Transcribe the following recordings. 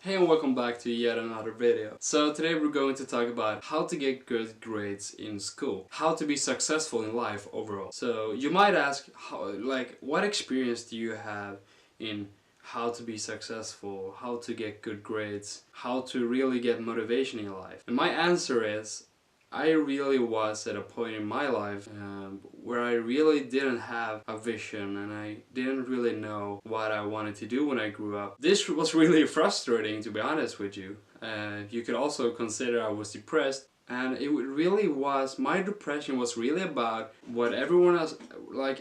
Hey and welcome back to yet another video. So today we're going to talk about how to get good grades in school, how to be successful in life overall. So you might ask, what experience do you have in how to be successful, how to get good grades, how to really get motivation in life? And my answer is, I really was at a point in my life where I really didn't have a vision and I didn't really know what I wanted to do when I grew up. This was really frustrating, to be honest with you. You could also consider I was depressed, and it really was, my depression was really about what everyone else,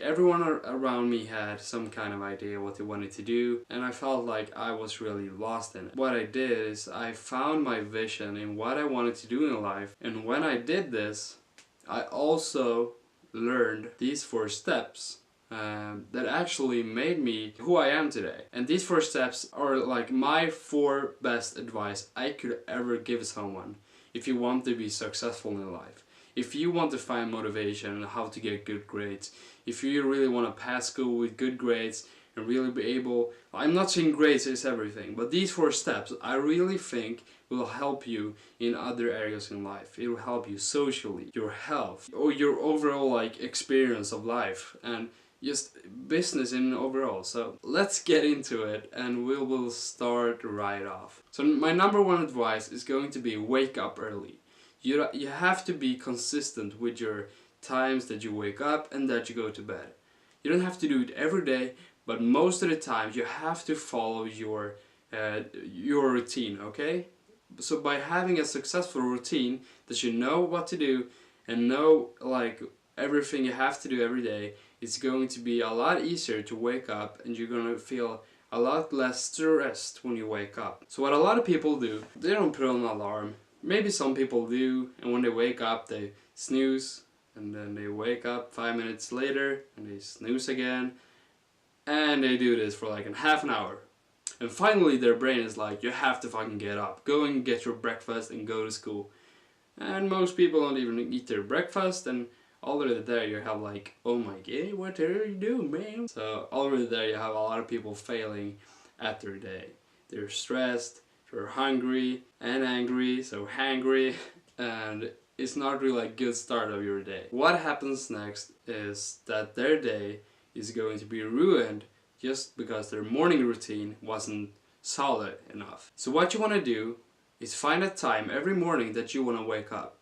everyone around me had some kind of idea what they wanted to do, and I felt like I was really lost in it. What I did is I found my vision in what I wanted to do in life, and when I did this, I also learned these 4 steps that actually made me who I am today. And these 4 steps are like my 4 best advice I could ever give someone if you want to be successful in life. If you want to find motivation and how to get good grades, if you really want to pass school with good grades and really be able, I'm not saying grades is everything, but these 4 steps I really think will help you in other areas in life. It will help you socially, your health, or your overall experience of life, and just business in overall. So let's get into it and we will start right off. So my number 1 advice is going to be wake up early. You have to be consistent with your times that you wake up and that you go to bed. You don't have to do it every day, but most of the time you have to follow your routine, okay? So by having a successful routine that you know what to do and know everything you have to do every day, it's going to be a lot easier to wake up and you're going to feel a lot less stressed when you wake up. So what a lot of people do, they don't put on an alarm. Maybe some people do, and when they wake up they snooze, and then they wake up 5 minutes later and they snooze again, and they do this for like a half an hour. And finally their brain is like, you have to fucking get up, go and get your breakfast and go to school. And most people don't even eat their breakfast, and already there you have like, oh my god, what are you doing, man? So already there you have a lot of people failing at their day. They're stressed, they're hungry and angry, so hangry, and it's not really a good start of your day. What happens next is that their day is going to be ruined just because their morning routine wasn't solid enough. So what you want to do is find a time every morning that you want to wake up.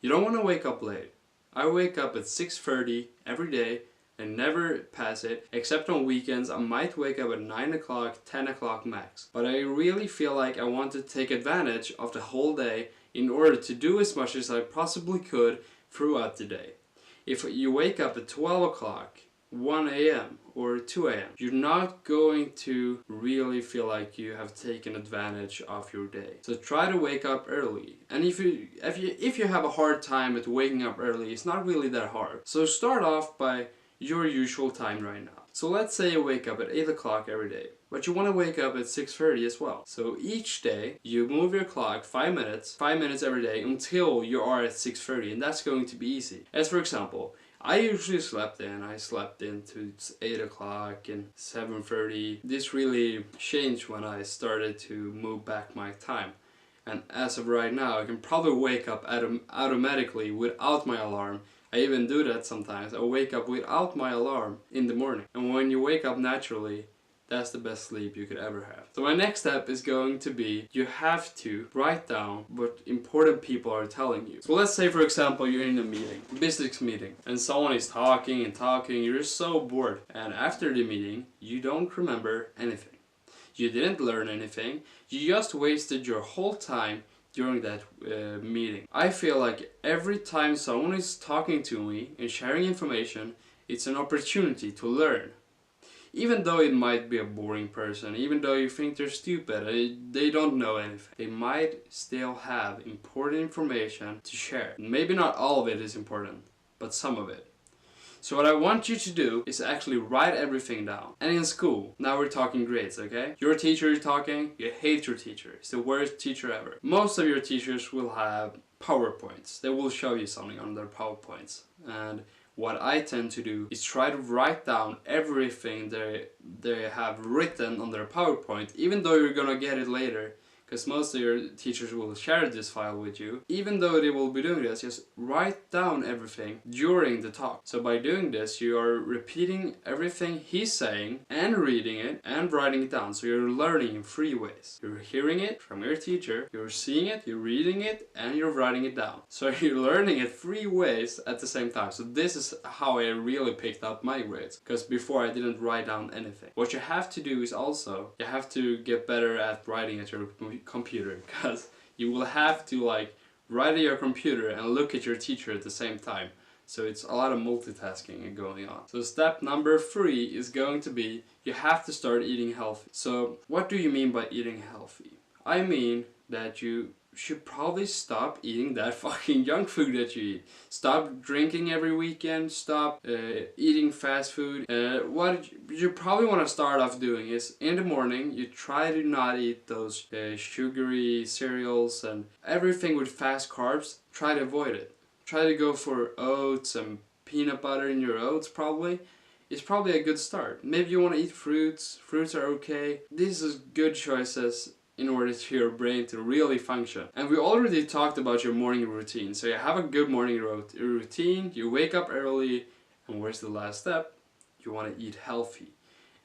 You don't want to wake up late. I wake up at 6:30 every day and never pass it, except on weekends. I might wake up at 9 o'clock, 10 o'clock max. But I really feel like I want to take advantage of the whole day in order to do as much as I possibly could throughout the day. If you wake up at 12 o'clock, 1 a.m. or 2 a.m. you're not going to really feel like you have taken advantage of your day. So try to wake up early. And if you have a hard time at waking up early, it's not really that hard. So start off by your usual time right now. So let's say you wake up at 8 o'clock every day, but you want to wake up at 6:30 as well. So each day you move your clock 5 minutes every day until you are at 6:30, and that's going to be easy. As for example, I usually slept in to 8 o'clock and 7:30. This really changed when I started to move back my time. And as of right now, I can probably wake up automatically without my alarm. I even do that sometimes. I wake up without my alarm in the morning. And when you wake up naturally, that's the best sleep you could ever have. So my next step is going to be, you have to write down what important people are telling you. So let's say for example you're in a meeting, business meeting, and someone is talking and talking, you're so bored. And after the meeting, you don't remember anything. You didn't learn anything, you just wasted your whole time during that meeting. I feel like every time someone is talking to me and sharing information, it's an opportunity to learn. Even though it might be a boring person, even though you think they're stupid, they don't know anything, they might still have important information to share. Maybe not all of it is important, but some of it. So what I want you to do is actually write everything down. And in school, now we're talking grades, okay? Your teacher is talking, you hate your teacher. It's the worst teacher ever. Most of your teachers will have PowerPoints. They will show you something on their PowerPoints. And what I tend to do is try to write down everything they have written on their PowerPoint, even though you're gonna get it later, because most of your teachers will share this file with you. Even though they will be doing this, just write down everything during the talk. So by doing this, you are repeating everything he's saying and reading it and writing it down. So you're learning in 3 ways. You're hearing it from your teacher, you're seeing it, you're reading it, and you're writing it down. So you're learning it 3 ways at the same time. So this is how I really picked up my grades, because before I didn't write down anything. What you have to do is also, you have to get better at writing at your computer, because you will have to like write at your computer and look at your teacher at the same time. So it's a lot of multitasking going on. So step number 3 is going to be, you have to start eating healthy. So what do you mean by eating healthy? I mean that you should probably stop eating that fucking junk food that you eat. Stop drinking every weekend. Stop eating fast food. What you probably want to start off doing is, in the morning, you try to not eat those sugary cereals and everything with fast carbs. Try to avoid it. Try to go for oats and peanut butter in your oats probably. It's probably a good start. Maybe you want to eat fruits. Fruits are okay. These are good choices in order for your brain to really function. And we already talked about your morning routine. So you have a good morning routine, you wake up early, and where's the last step? You want to eat healthy.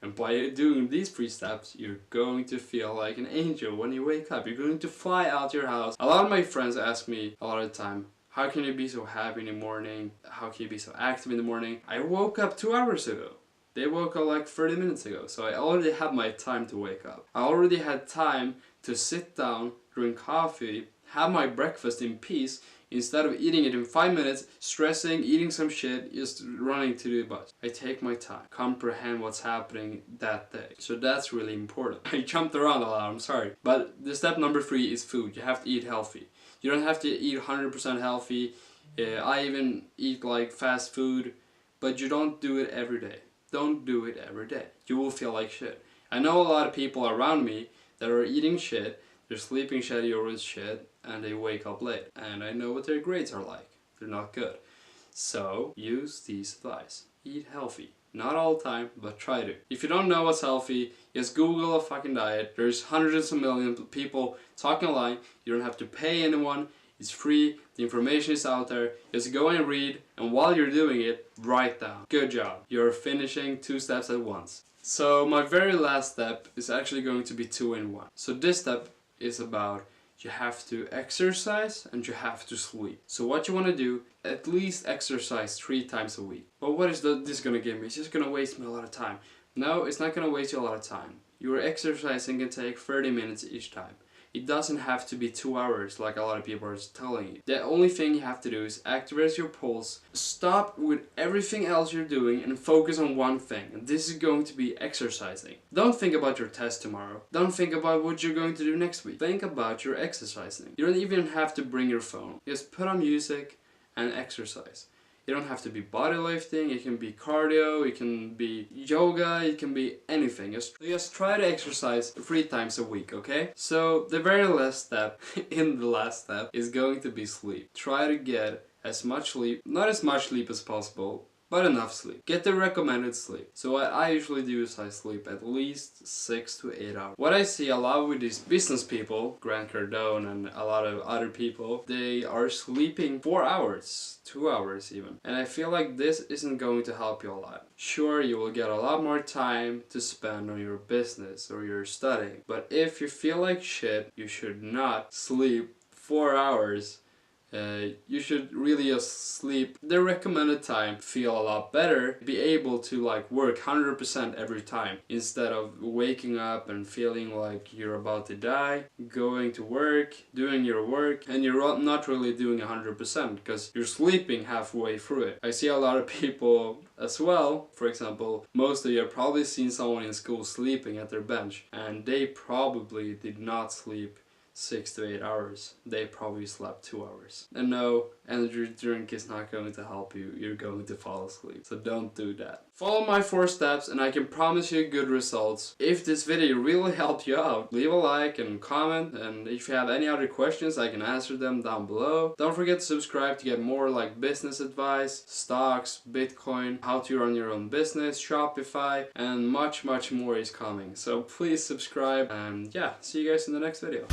And by doing these 3 steps, you're going to feel like an angel when you wake up. You're going to fly out your house. A lot of my friends ask me a lot of the time, how can you be so happy in the morning? How can you be so active in the morning? I woke up 2 hours ago. They woke up like 30 minutes ago, so I already had my time to wake up. I already had time to sit down, drink coffee, have my breakfast in peace, instead of eating it in 5 minutes, stressing, eating some shit, just running to the bus. I take my time, comprehend what's happening that day. So that's really important. I jumped around a lot, I'm sorry. But the step number 3 is food. You have to eat healthy. You don't have to eat 100% healthy. I even eat like fast food, but you don't do it every day. Don't do it every day. You will feel like shit. I know a lot of people around me that are eating shit, they're sleeping shitty or shit, and they wake up late. And I know what their grades are like. They're not good. So, use these advice. Eat healthy. Not all the time, but try to. If you don't know what's healthy, just Google a fucking diet. There's hundreds of millions of people talking online. You don't have to pay anyone. It's free, the information is out there, just go and read, and while you're doing it, write down. Good job. You're finishing 2 steps at once. So my very last step is actually going to be 2 in 1. So this step is about, you have to exercise and you have to sleep. So what you want to do, at least exercise 3 times a week. But what is this going to give me? It's just going to waste me a lot of time. No, it's not going to waste you a lot of time. Your exercising can take 30 minutes each time. It doesn't have to be 2 hours like a lot of people are telling you. The only thing you have to do is activate your pulse, stop with everything else you're doing and focus on one thing. And this is going to be exercising. Don't think about your test tomorrow. Don't think about what you're going to do next week. Think about your exercising. You don't even have to bring your phone. Just put on music and exercise. You don't have to be bodylifting, it can be cardio, it can be yoga, it can be anything. Just try to exercise 3 times a week, okay? So the very last step, in the last step, is going to be sleep. Try to get as much sleep, not as much sleep as possible, but enough sleep. Get the recommended sleep. So what I usually do is I sleep at least 6 to 8 hours. What I see a lot with these business people, Grant Cardone and a lot of other people, they are sleeping 4 hours, 2 hours even. And I feel like this isn't going to help you a lot. Sure, you will get a lot more time to spend on your business or your studying. But if you feel like shit, you should not sleep 4 hours. You should really just sleep the recommended time, feel a lot better, be able to like work 100% every time instead of waking up and feeling like you're about to die, going to work, doing your work, and you're not really doing 100% because you're sleeping halfway through it. I see a lot of people as well, for example, most of you have probably seen someone in school sleeping at their bench and they probably did not sleep 6 to 8 hours. They probably slept 2 hours. And no, energy drink is not going to help you. You're going to fall asleep. So don't do that. Follow my 4 steps and I can promise you good results. If this video really helped you out, leave a like and comment, and if you have any other questions I can answer them down below. Don't forget to subscribe to get more like business advice, stocks, Bitcoin, how to run your own business, Shopify, and much more is coming. So please subscribe, and yeah, see you guys in the next video.